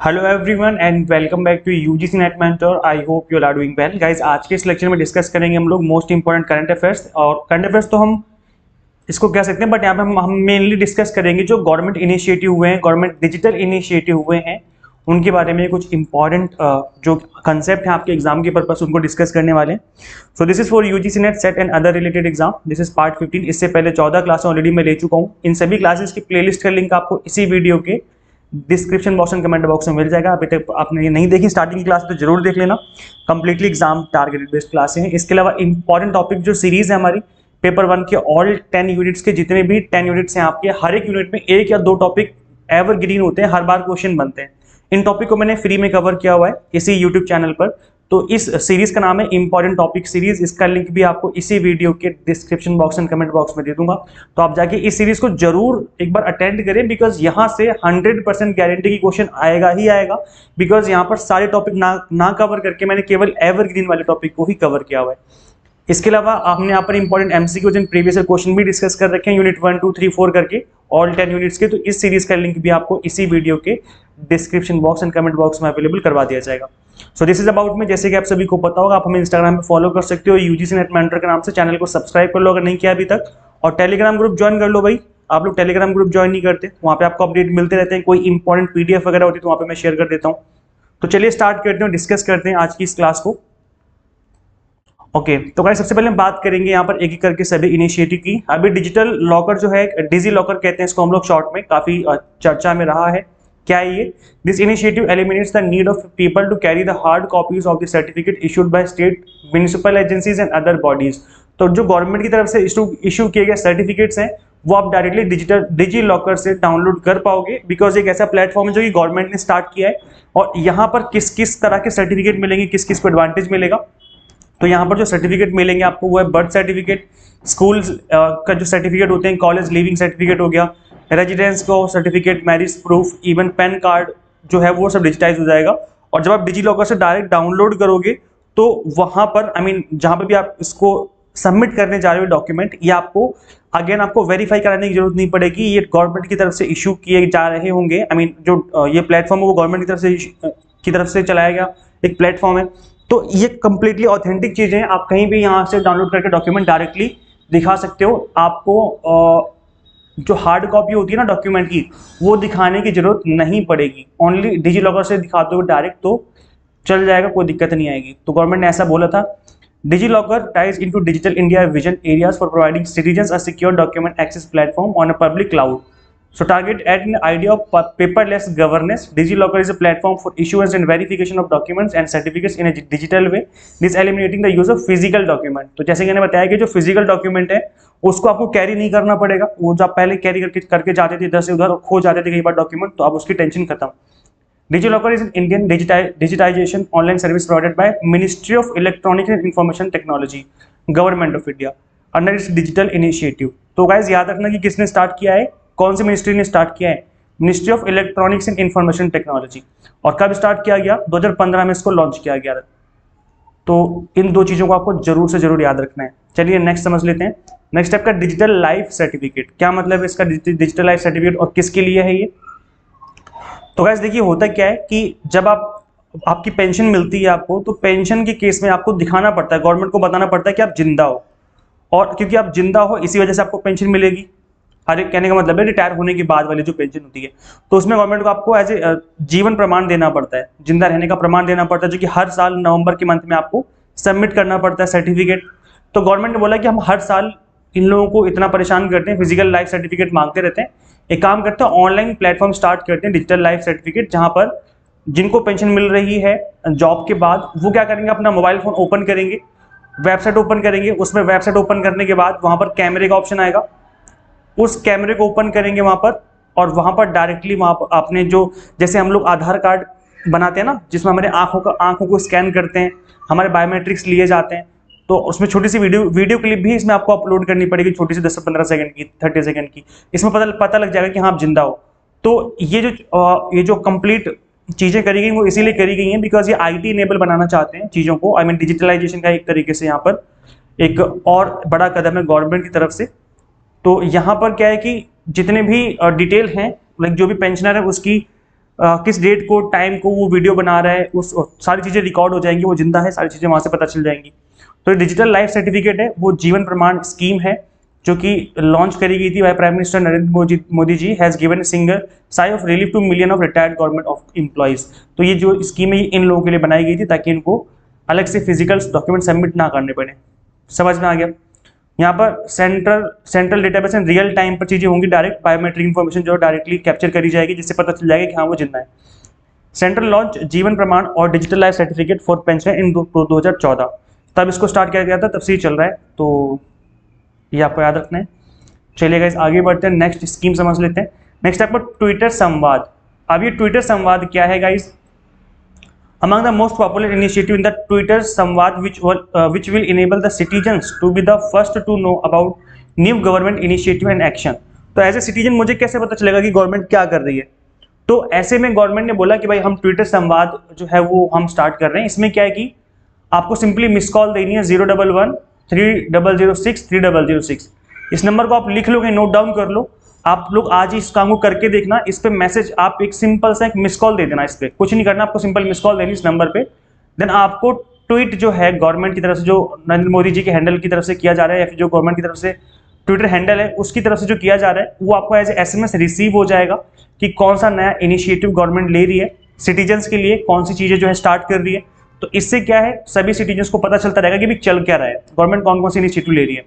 Hello everyone and welcome back to UGC NET mentor. I hope you are doing well guys. आज के इस lecture में discuss करेंगे हम लोग मोस्ट इंपॉर्टेंट करंट अफेयर्स। और करंट अफेयर्स तो हम इसको कह सकते हैं, बट यहाँ पे हम मेनली डिस्कस करेंगे जो गवर्नमेंट इनिशिएटिव हुए हैं, गवर्नमेंट डिजिटल इनिशिएटिव हुए हैं, उनके बारे में कुछ इंपॉर्टेंट जो कंसेप्ट है आपके एग्जाम के पर्पस उनको डिस्कस करने वाले हैं। So this is for UGC net set and other related exam. This is part 15। इससे पहले 14 क्लास ऑलरेडी मैं ले चुका हूँ। इन सभी क्लासेस की प्लेलिस्ट का लिंक आपको इसी वीडियो के description box and comment box में मिल जाएगा। अभी तक आपने ये नहीं देखी स्टार्टिंग की क्लास तो जरूर देख लेना। कंप्लीटली एग्जाम टारगेटेड बेस्ड क्लासें हैं। इसके अलावा इंपॉर्टेंट टॉपिक जो सीरीज है हमारी पेपर 1 के ऑल 10 यूनिट्स के जितने भी 10 यूनिट्स हैं आपके, हर एक यूनिट में एक या दो टॉपिक एवरग्रीन होते हैं, हर बार क्वेश्चन बनते हैं। इन टॉपिक को मैंने फ्री में कवर किया हुआ है इसी यूट्यूब चैनल पर। तो इस सीरीज का नाम है इंपॉर्टेंट टॉपिक सीरीज। इसका लिंक भी आपको इसी वीडियो के description box and comment box में दे दूंगा। तो आप जाके इस सीरीज को जरूर एक बार अटेंड करें, बिकॉज यहाँ से 100% गारंटी की क्वेश्चन आएगा ही आएगा। बिकॉज यहाँ पर सारे टॉपिक ना कवर करके मैंने केवल एवरग्रीन वाले टॉपिक को ही कवर किया हुआ है। इसके अलावा हमने यहाँ पर important MCQs and previous question भी डिस्कस कर रखे हैं यूनिट 1, 2, 3, 4 करके ऑल 10 यूनिट्स के। तो इस सीरीज का लिंक भी आपको इसी वीडियो के description box and comment box में अवेलेबल करवा दिया जाएगा। सो दिस इज अबाउट में। जैसे कि आप सभी को पता होगा, आप हमें इंस्टाग्राम पे फॉलो कर सकते हो यूजीसी नेट मेंटर के नाम से। चैनल को सब्सक्राइब कर लो अगर नहीं किया अभी तक, और टेलीग्राम ग्रुप ज्वाइन कर लो भाई। आप लोग टेलीग्राम ग्रुप ज्वाइन नहीं करते, वहाँ पे आपको अपडेट मिलते रहते हैं। कोई इंपॉर्टेंट पीडीएफ वगैरह होती है तो वहाँ पे मैं शेयर कर देता हूँ। तो चलिए स्टार्ट करते हैं, डिस्कस करते हैं आज की इस क्लास को। ओके तो गाइस सबसे पहले हम बात करेंगे यहाँ पर एक एक करके सभी इनिशिएटिव की। अभी डिजिटल लॉकर जो है, डिजी लॉकर कहते हैं इसको हम लोग शॉर्ट में, काफी चर्चा में रहा है। क्या है ये? This initiative eliminates the need of people to carry the hard copies of the certificate issued by state municipal agencies and other bodies. तो जो गवर्नमेंट की तरफ से इशू किए गए सर्टिफिकेट्स हैं वो आप डायरेक्टली डिजी लॉकर से डाउनलोड कर पाओगे, बिकॉज एक ऐसा प्लेटफॉर्म है जो कि गवर्नमेंट ने स्टार्ट किया है। और यहाँ पर किस किस तरह के सर्टिफिकेट मिलेंगे, किस किस को एडवांटेज मिलेगा। तो यहाँ पर जो सर्टिफिकेट मिलेंगे आपको वो है बर्थ सर्टिफिकेट, स्कूल का जो सर्टिफिकेट होते हैं, कॉलेज लिविंग सर्टिफिकेट हो गया, रेजिडेंस को certificate, marriage proof, even pan card जो है वो सब डिजिटाइज हो जाएगा। और जब आप डिजी लॉकर से डायरेक्ट डाउनलोड करोगे तो वहाँ पर जहाँ पर भी आप इसको सबमिट करने जा रहे हो डॉक्यूमेंट, ये आपको अगेन आपको वेरीफाई कराने की जरूरत नहीं पड़ेगी। ये गवर्नमेंट की तरफ से इशू किए जा रहे होंगे। जो ये प्लेटफॉर्म है वो गवर्नमेंट की तरफ से चलाया गया एक प्लेटफॉर्म है। तो ये कंप्लीटली ऑथेंटिक चीजें हैं। आप कहीं भी यहाँ से डाउनलोड करके डॉक्यूमेंट डायरेक्टली दिखा सकते हो। आपको जो हार्ड कॉपी होती है ना डॉक्यूमेंट की, वो दिखाने की जरूरत नहीं पड़ेगी। ओनली डिजी लॉकर से दिखाते हो डायरेक्ट तो चल जाएगा, कोई दिक्कत नहीं आएगी। तो गवर्नमेंट ने ऐसा बोला था। DigiLocker ties into digital India vision areas for providing citizens a secure document access platform on a public cloud. So target at an idea of paperless governance. DigiLocker is a platform for issuance and verification of documents and certificates in a digital way. This eliminating the use of physical document. तो जैसे कि मैंने बताया कि जो physical document है उसको आपको कैरी नहीं करना पड़ेगा। वो जो आप पहले कैरी करके जाते थे इधर से उधर, खो जाते थे कई बार डॉक्यूमेंट, तो अब उसकी टेंशन खत्म। DigiLocker is an Indian digitization online service provided by Ministry of Electronics and Information Technology, Government of India, under its digital initiative. तो गाइज याद रखना कि किसने स्टार्ट किया है, कौन सी मिनिस्ट्री ने स्टार्ट किया है? Ministry of electronics and information technology. और कब स्टार्ट किया गया? 2015 में इसको लॉन्च किया गया। तो इन दो चीजों को आपको जरूर से जरूर याद रखना है। चलिए नेक्स्ट समझ लेते हैं। नेक्स्ट स्टेप का डिजिटल लाइफ सर्टिफिकेट। क्या मतलब है इसका डिजिटल लाइफ सर्टिफिकेट और किसके लिए है ये? तो गाइस देखिए होता क्या है कि जब आपकी पेंशन मिलती है आपको, तो पेंशन के केस में आपको दिखाना पड़ता है, गवर्नमेंट को बताना पड़ता है कि आप जिंदा हो। और क्योंकि आप जिंदा हो इसी वजह से आपको पेंशन मिलेगी। अरे कहने का मतलब है रिटायर होने के बाद वाली जो पेंशन होती है, तो उसमें गवर्नमेंट को आपको एज ए जीवन प्रमाण देना पड़ता है, जिंदा रहने का प्रमाण देना पड़ता है, जो कि हर साल नवंबर के मंथ में आपको सबमिट करना पड़ता है सर्टिफिकेट। तो गवर्नमेंट ने बोला कि हम हर साल इन लोगों को इतना परेशान करते हैं, फिजिकल लाइफ सर्टिफिकेट मांगते रहते हैं, एक काम करते हैं ऑनलाइन प्लेटफॉर्म स्टार्ट करते हैं डिजिटल लाइफ सर्टिफिकेट, जहां पर जिनको पेंशन मिल रही है जॉब के बाद वो क्या करेंगे, अपना मोबाइल फोन ओपन करेंगे, वेबसाइट ओपन करेंगे। उसमें वेबसाइट ओपन करने के बाद वहां पर कैमरे का ऑप्शन आएगा, उस कैमरे को ओपन करेंगे वहां पर, और वहां पर डायरेक्टली वहां पर आपने जो, जैसे हम लोग आधार कार्ड बनाते हैं ना, जिसमें हमारे आंखों को स्कैन करते हैं, हमारे बायोमेट्रिक्स लिए जाते हैं, तो उसमें छोटी सी वीडियो क्लिप भी इसमें आपको अपलोड करनी पड़ेगी, छोटी सी 10 से 15 सेकंड की, 30 सेकंड की। इसमें पता लग जाएगा कि हाँ आप जिंदा हो। तो ये जो कंप्लीट चीजें करी गई वो इसीलिए करी गई हैं बिकॉज ये IT इनेबल बनाना चाहते हैं चीजों को। डिजिटलाइजेशन का एक तरीके से यहाँ पर एक और बड़ा कदम है गवर्नमेंट की तरफ से। तो यहाँ पर क्या है कि जितने भी डिटेल हैं, लाइक जो भी पेंशनर है उसकी किस डेट को टाइम को वो वीडियो बना रहा है, उस सारी चीज़ें रिकॉर्ड हो जाएंगी, वो जिंदा है, सारी चीज़ें वहाँ से पता चल जाएंगी। तो डिजिटल लाइफ सर्टिफिकेट है, वो जीवन प्रमाण स्कीम है जो कि लॉन्च करी गई थी by prime minister Narendra Modi ji, has given single sigh of relief to million of retired government of employees. तो ये जो स्कीम है ये इन लोगों के लिए बनाई गई थी ताकि इनको अलग से फिजिकल डॉक्यूमेंट सबमिट ना करने पड़े। समझ में आ गया। यहाँ पर central database and real time पर चीज़ें होंगी, डायरेक्ट बायोमेट्रिक इन्फॉर्मेशन जो डायरेक्टली कैप्चर करी जाएगी, जिससे पता चल जाएगा कि हाँ वो जिंदा है। सेंट्रल लॉन्च जीवन प्रमाण और digital life certificate for pension in 2014, तब इसको स्टार्ट किया गया था, तब से ही चल रहा है, तो ये आपको याद रखना है। चलिए गाइस आगे बढ़ते हैं, नेक्स्ट स्कीम समझ लेते हैं। नेक्स्ट आपको ट्विटर संवाद। अब ये ट्विटर संवाद क्या है guys? Among the most popular initiative in the Twitter Samvad, which will enable the citizens to be the first to know about new government initiative and action। तो एज ए सिटीजन मुझे कैसे पता चलेगा कि government क्या कर रही है? तो ऐसे में गवर्नमेंट ने बोला कि भाई हम ट्विटर संवाद जो है वो हम स्टार्ट कर रहे हैं। इसमें क्या है कि आपको सिंपली मिस कॉल देनी है 011 3006 3006। इस नंबर को आप लिख लोगे, नोट डाउन कर लो। आप लोग आज ही इस काम को करके देखना। इस पे मैसेज आप एक सिंपल सा एक मिस कॉल दे देना, इस पे कुछ नहीं करना, आपको सिंपल मिस कॉल देनी इस नंबर पे। देन आपको ट्वीट जो है गवर्नमेंट की तरफ से, जो नरेंद्र मोदी जी के हैंडल की तरफ से किया जा रहा है या फिर जो गवर्नमेंट की तरफ से ट्विटर हैंडल है उसकी तरफ से जो किया जा रहा है, वो आपको एज SMS रिसीव हो जाएगा कि कौन सा नया इनिशिएटिव गवर्नमेंट ले रही है, सिटीजन्स के लिए कौन सी चीज़ें जो है स्टार्ट कर रही है। तो इससे क्या है, सभी सिटीजन्स को पता चलता रहेगा कि भी चल क्या रहा है, गवर्नमेंट कौन कौन सी इनिशिएटिव ले रही है।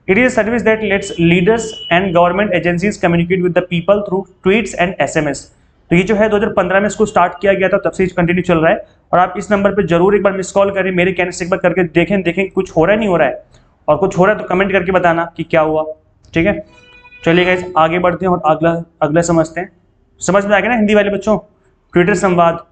It is a service that lets leaders and government agencies communicate with the people through tweets and SMS। तो ये जो है 2015 में इसको स्टार्ट किया गया था, तब से कंटिन्यू चल रहा है। और आप इस नंबर पे जरूर एक बार मिस कॉल करें, मेरे कहने से एक बार करके देखें कुछ हो रहा है नहीं हो रहा है, और कुछ हो रहा है तो कमेंट करके बताना कि क्या हुआ। ठीक है, चलिए गाइस आगे बढ़ते हैं और अगला समझते हैं। समझ में आ गया ना हिंदी वाले बच्चों? ट्विटर संवाद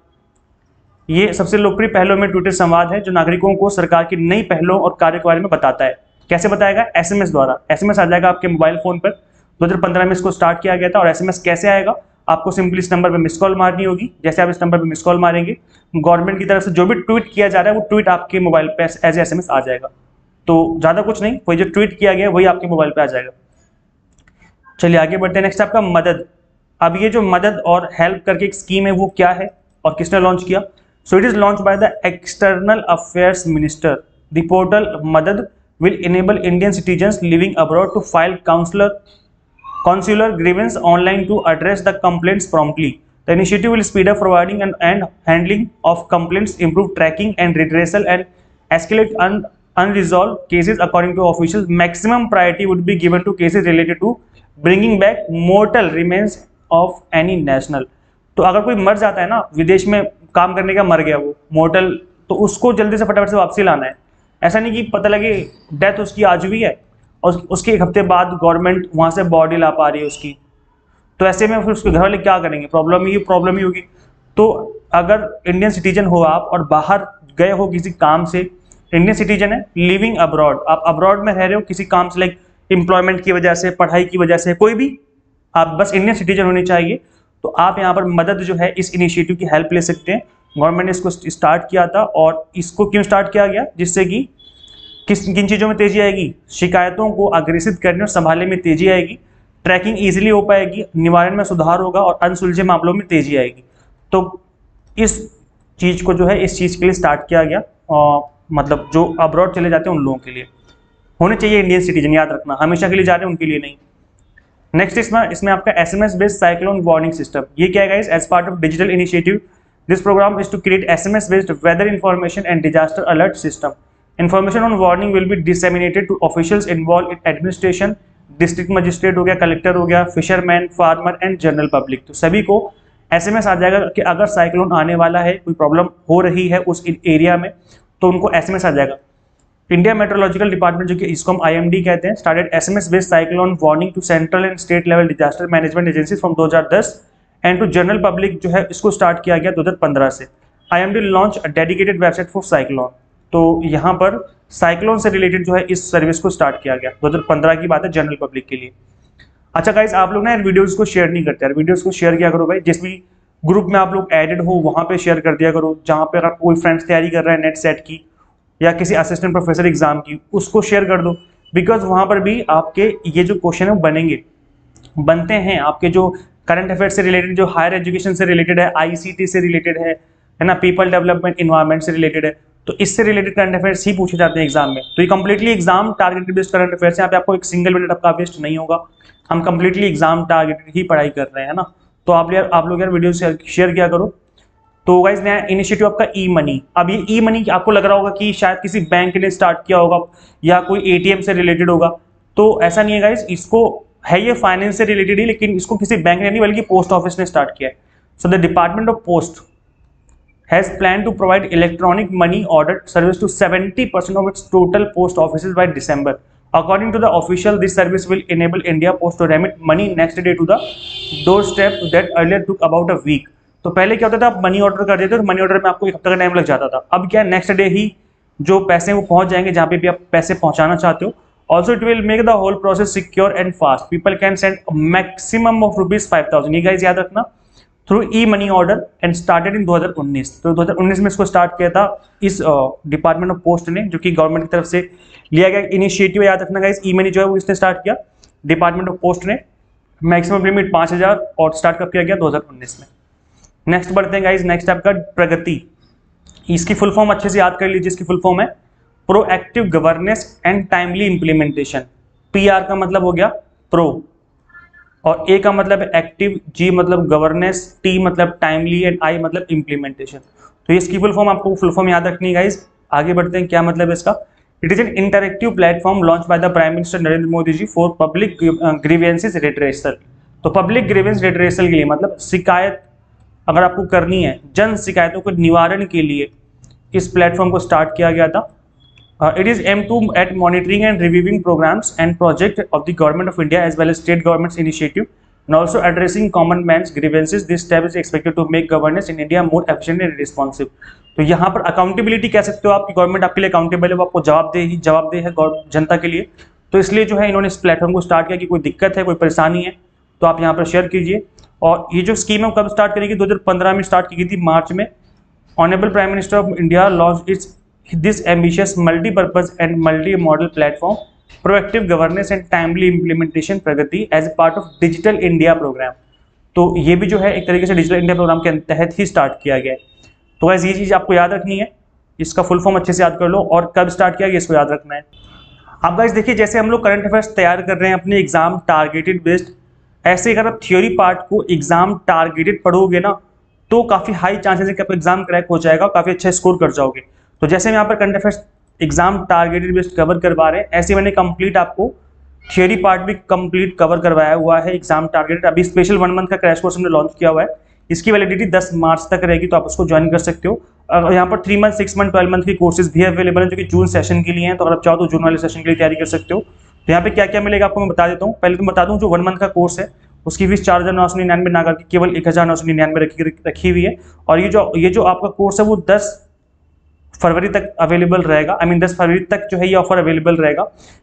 ये सबसे लोकप्रिय पहलों में ट्विटर संवाद है जो नागरिकों को सरकार की नई पहलों और कार्य के बारे में बताता है। कैसे बताएगा? SMS द्वारा। SMS आ जाएगा आपके मोबाइल फोन पर। 2015 में इसको स्टार्ट किया गया था। और SMS कैसे आएगा? आपको सिंपली इस नंबर पे मिस कॉल मारनी होगी। जैसे आप इस नंबर पे मिस कॉल मारेंगे, गवर्नमेंट की तरफ से जो भी ट्वीट किया जा रहा है वो ट्वीट आपके मोबाइल पे एज SMS आ जाएगा। तो ज़्यादा कुछ नहीं, वही जो ट्वीट किया गया वही आपके मोबाइल पे आ जाएगा। चलिए आगे बढ़ते हैं। नेक्स्ट आपका मदद। अब ये जो मदद और हेल्प करके एक स्कीम है वो क्या है और किसने लॉन्च किया? So it is launch by the external affairs minister. The portal मदद will enable Indian citizens living abroad to file consular grievance online to address the complaints promptly. The initiative will speed up forwarding and handling of complaints, improve tracking and redressal, and escalate unresolved cases. According to officials, maximum priority would be given to cases related to bringing back mortal remains of any national। तो अगर कोई मर जाता है ना, विदेश में काम करने का मर गया वो मोर्टल, तो उसको जल्दी से फटाफट से वापसी लाना है। ऐसा नहीं कि पता लगे डेथ उसकी आज हुई है और उसके एक हफ्ते बाद गवर्नमेंट वहाँ से बॉडी ला पा रही है उसकी, तो ऐसे में फिर उसके घर वाले क्या करेंगे? प्रॉब्लम ही होगी। तो अगर इंडियन सिटीजन हो आप और बाहर गए हो किसी काम से, इंडियन सिटीजन है, लिविंग अब्रॉड, आप अब्रॉड में रह रहे हो किसी काम से, लाइक एम्प्लॉयमेंट की वजह से, पढ़ाई की वजह से, कोई भी, आप बस इंडियन सिटीजन होनी चाहिए। तो आप यहाँ पर मदद जो है इस इनिशिएटिव की हेल्प ले सकते हैं। गवर्नमेंट ने इसको स्टार्ट किया था। और इसको क्यों स्टार्ट किया गया? जिससे कि किन चीज़ों में तेजी आएगी? शिकायतों को अग्रेसित करने और संभालने में तेजी आएगी, ट्रैकिंग ईजिली हो पाएगी, निवारण में सुधार होगा और अनसुलझे मामलों में तेजी आएगी। तो इस चीज़ को जो है इस चीज़ के लिए स्टार्ट किया गया। मतलब जो अब्रॉड चले जाते हैं उन लोगों के लिए होने चाहिए इंडियन सिटीजन, याद रखना, हमेशा के लिए जा रहे हैं उनके लिए नहीं। नेक्स्ट इसमें आपका SMS based cyclone warning system. ये क्या है guys? As part of digital initiative this program is to create SMS based weather information and disaster alert system. Information on warning will be disseminated to officials involved in administration, district magistrate हो गया, collector हो गया, fisherman, farmer and general public. तो सभी को SMS आ जाएगा कि अगर साइक्लोन आने वाला है, कोई प्रॉब्लम हो रही है उस एरिया में, तो उनको SMS आ जाएगा। इंडिया मेट्रोलॉजिकल डिपार्टमेंट, जो कि इसको हम IMD कहते हैं, started SMS based cyclone warning to central and state level disaster management agencies from 2010 and to general public जो है इसको स्टार्ट किया गया 2015 से। IMD launch a dedicated website for cyclone. तो यहाँ पर साइक्लोन से रिलेटेड जो है इस सर्विस को स्टार्ट किया गया, 2015 की बात है, जनरल पब्लिक के लिए। अच्छा गाइस, आप लोग ना यार वीडियोस को शेयर नहीं करते यार, वीडियोस को शेयर किया करो भाई। जिस भी ग्रुप में आप लोग एडेड हो वहाँ पे शेयर कर दिया करो। जहाँ पे अगर कोई फ्रेंड्स तैयारी कर रहा है नेट सेट की या किसी असिस्टेंट प्रोफेसर एग्जाम की, उसको शेयर कर दो। बिकॉज वहाँ पर भी आपके ये जो क्वेश्चन है वो बनते हैं, आपके जो करंट अफेयर से रिलेटेड जो हायर एजुकेशन से रिलेटेड है, ICT से रिलेटेड है ना, पीपल डेवलपमेंट इन्वायरमेंट से रिलेटेड है, तो इससे रिलेटेड करंट अफेयर्स ही पूछे जाते हैं एग्जाम में। तो ये completely exam targeted based current affairs, यहाँ पे आपको एक सिंगल मिनट आपका वेस्ट नहीं होगा, हम कंप्लीटली एग्जाम टारगेटेड ही पढ़ाई कर रहे हैं ना। तो आप लोग यार वीडियो शेयर किया करो। तो गाइस नया इनिशिएटिव आपका ई मनी। अब ये ई मनी आपको लग रहा होगा कि शायद किसी बैंक ने स्टार्ट किया होगा या कोई ATM से रिलेटेड होगा, तो ऐसा नहीं है गाइस, इसको है ये फाइनेंस से रिलेटेड ही, लेकिन इसको किसी बैंक ने नहीं बल्कि पोस्ट ऑफिस ने स्टार्ट किया है। So the department of post has planned to provide electronic money order service to 70% of its total post offices by December. According to the official, this service will enable India Post to remit money next day to the doorstep that earlier took about a week. तो पहले क्या होता था, आप money order कर देते तो money order में आपको एक हफ्ते का टाइम लग जाता था। अब क्या नेक्स्ट डे ही जो पैसे वो पहुंच जाएंगे जहां पे भी आप पैसे पहुंचाना चाहते हो। Also it will make the whole process secure and fast. People can send maximum of ₹5,000। ये गाइस याद रखना, through e money order and started in 2019। तो 2019 में इसको स्टार्ट किया था इस डिपार्टमेंट ऑफ पोस्ट ने, जो कि गवर्नमेंट की तरफ से लिया गया इनिशिएटिव। याद रखना गाइस, ई मनी जो है वो इसने स्टार्ट किया डिपार्टमेंट ऑफ पोस्ट ने। मैक्सिमम लिमिट 5,000 और स्टार्ट कब किया गया, 2019 में। नेक्स्ट बढ़ते हैं गाइस, नेक्स्ट आपका प्रगति। इसकी फुल फॉर्म अच्छे से याद कर लीजिए। इसकी फुल फॉर्म है proactive governance and timely implementation. PR का मतलब हो गया प्रो, और A का मतलब एक्टिव, G मतलब गवर्नेंस, T मतलब टाइमली एंड I मतलब इम्प्लीमेंटेशन। तो इसकी फुल फॉर्म आपको फुल फॉर्म याद रखनी है गाइस। आगे बढ़ते हैं, क्या मतलब है इसका। It is an interactive platform launch by the prime minister Narendra Modi ji for public grievances redressal. तो पब्लिक ग्रीवेंस रिड्रेसल के लिए मतलब शिकायत अगर आपको करनी है, जन शिकायतों के निवारण के लिए इस प्लेटफॉर्म को स्टार्ट किया गया था। It is aimed to at monitoring and reviewing programs and projects of the government of India as well as state governments initiative and also addressing common man's grievances. This step is expected to make governance in India more efficient and responsive. तो यहाँ पर accountability कह सकते हो, आपकी government आपके लिए accountable है, वो आपको जवाबदेह है जनता के लिए। तो इसलिए जो है इन्होंने इस प्लेटफॉर्म को स्टार्ट किया कि कोई दिक्कत है, कोई परेशानी है तो आप यहाँ पर शेयर कीजिए। और ये जो स्कीम है कब स्टार्ट करेगी, 2015 में स्टार्ट की गई थी, मार्च में। Honourable prime minister of India launch its this ambitious multi-purpose and multi-model platform proactive governance and timely implementation Pragati as a part of digital India program। तो ये भी जो है एक तरीके से डिजिटल इंडिया प्रोग्राम के तहत ही स्टार्ट किया गया है। तो वैसे ये चीज़ आपको याद रखनी है, इसका फुल फॉर्म अच्छे से याद कर लो और कब स्टार्ट किया गया इसको याद रखना है। अब गाइस देखिए, जैसे हम लोग करंट अफेयर्स तैयार कर रहे हैं अपने एग्जाम टारगेटेड बेस्ड, ऐसे अगर आप थ्योरी पार्ट को एग्जाम टारगेटेड पढ़ोगे ना तो काफ़ी हाई चांसेस है कि आपका एग्जाम क्रैक हो जाएगा, काफ़ी अच्छा स्कोर कर जाओगे। तो जैसे हम यहाँ पर current affairs exam targeted based cover करवा रहे हैं, ऐसे मैंने कंप्लीट आपको थियोरी पार्ट भी कंप्लीट कवर करवाया हुआ है एग्जाम टारगेटेड। अभी स्पेशल 1 मंथ का क्रैश कोर्स हमने लॉन्च किया हुआ है, इसकी वैलिडिटी 10 मार्च तक रहेगी, तो आप उसको ज्वाइन कर सकते हो। यहाँ पर 3 मंथ, 6 मंथ, 12 मंथ की कोर्सेज भी अवेलेबल हैं जो कि जून सेशन के लिए हैं। तो अगर आप चाहो तो जून वाले सेशन के लिए तैयारी कर सकते हो। तो यहाँ पे क्या क्या मिलेगा आपको मैं बता देता हूँ। पहले तो बता दूँ, जो 1 मंथ का कोर्स है उसकी फीस 4,999 ना करके केवल 1,999 रखी हुई है। और ये जो आपका कोर्स है वो 10 फरवरी तक अवेलेबल रहेगा। 10 फरवरी तक जो है ये ऑफर अवेलेबल रहेगा,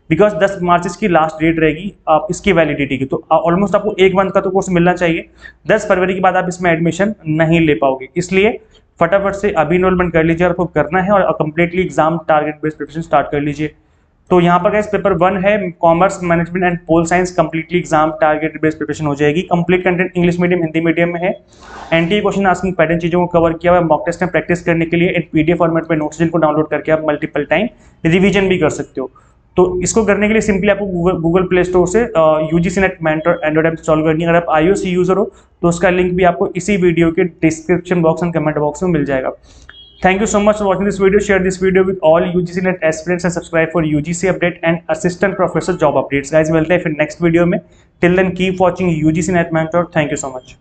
बिकॉज 10 मार्च इसकी लास्ट डेट रहेगी आप इसकी वैलिडिटी की। तो ऑलमोस्ट आपको 1 मंथ का तो कोर्स मिलना चाहिए। 10 फरवरी के बाद आप इसमें एडमिशन नहीं ले पाओगे, इसलिए फटाफट से अभी इनरोलमेंट कर लीजिए। आपको करना है और completely exam target based preparation start कर लीजिए। तो यहाँ पर गाइस पेपर 1 है commerce management and pol science, completely exam target based preparation हो जाएगी। Complete content English medium, Hindi medium में है। एनटीए क्वेश्चन आस्किंग पैटर्न चीजों को कवर किया हुआ है। मॉक टेस्ट में प्रैक्टिस करने के लिए PDF फॉर्मेट में नोट्स जिनको डाउनलोड करके आप मल्टीपल टाइम रिवीजन भी कर सकते हो। तो इसको करने के लिए सिंपली आपको गूगल प्ले स्टोर से UGC net mentor Android app install करनी है। अगर आप iOS यूजर हो तो उसका लिंक भी आपको इसी वीडियो के description box and comment box में मिल जाएगा। Thank you so much for watching this video. Share this video with all UGC NET aspirants and subscribe for UGC update and assistant professor job updates. Guys, मिलते हैं फिर next video में. Till then, keep watching UGC NET Mentor. Thank you so much.